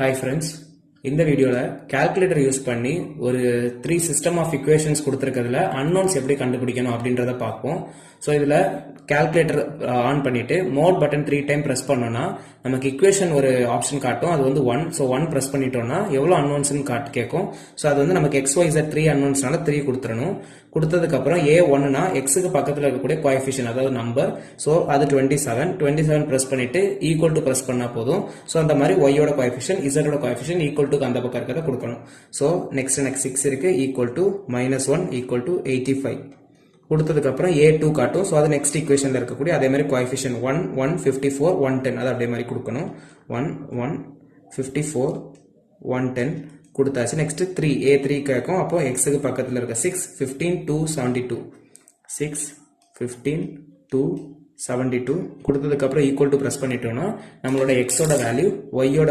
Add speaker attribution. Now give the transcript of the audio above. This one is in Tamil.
Speaker 1: Hi friends, இந்த வீடியோல கால்குலேட்டர் யூஸ் பண்ணி ஒரு 3 சிஸ்டம் ஆஃப் ஈக்குவேஷன்ஸ் கொடுத்திருக்கிறதுல அன்னோன்ஸ் எப்படி கண்டுபிடிக்கணும் அப்படின்றத பார்ப்போம். ஸோ இதுல கால்குலேட்டர் ஆன் பண்ணிட்டு மோட் பட்டன் 3 டைம் பிரஸ் பண்ணோம்னா நமக்கு ஈக்குவேஷன் ஒரு ஆப்ஷன் காட்டும். அது வந்து 1. ஸோ 1 பிரஸ் பண்ணிட்டோம்னா எவ்வளவு அன்னோன்ஸ்னு கேட்கும். ஸோ அது வந்து நமக்கு XYZ 3 அன்னோன்ஸ்னால 3 கொடுத்துடணும். கொடுத்ததுக்கு அப்புறம் A1னா எக்ஸுக்கு பக்கத்தில் இருக்கக்கூடிய கோஎஃபிஷியன்ட் அதாவது நம்பர். ஸோ அது 27 பிரஸ் பண்ணிட்டு ஈக்குவல் டு பிரஸ் பண்ணா போதும். ஸோ அந்த மாதிரி ஒய்யோட கோஎஃபிஷியன்ட் இசட்டோட கோஎஃபிஷியன்ட் ஈக்குவல் டு அந்த பக்கம் இருக்கிறத கொடுக்கணும். ஸோ நெக்ஸ்ட் 6 இருக்கு ஈக்குவல் டு -1 ஈக்குவல் டு 85 கொடுத்ததுக்கு அப்புறம் A2 காட்டும். ஸோ அது நெக்ஸ்ட் ஈக்குவேஷன்ல இருக்கக்கூடிய அதே மாதிரி கோஎஃபிஷியன்ட் 1 1 54 110 அது அதே மாதிரி கொடுக்கணும். 1 1 54 110 கொடுத்தாச்சு. நெக்ஸ்ட் 3 A3 கேட்கும். அப்போ எக்ஸுக்கு பக்கத்தில் இருக்க 6 15 2 72 6 15 2 72 கொடுத்ததுக்கு அப்புறம் ஈக்குவல் டு பிரஸ் பண்ணிட்டோம்னா நம்மளோட எக்ஸோட வேல்யூ ஒய்யோட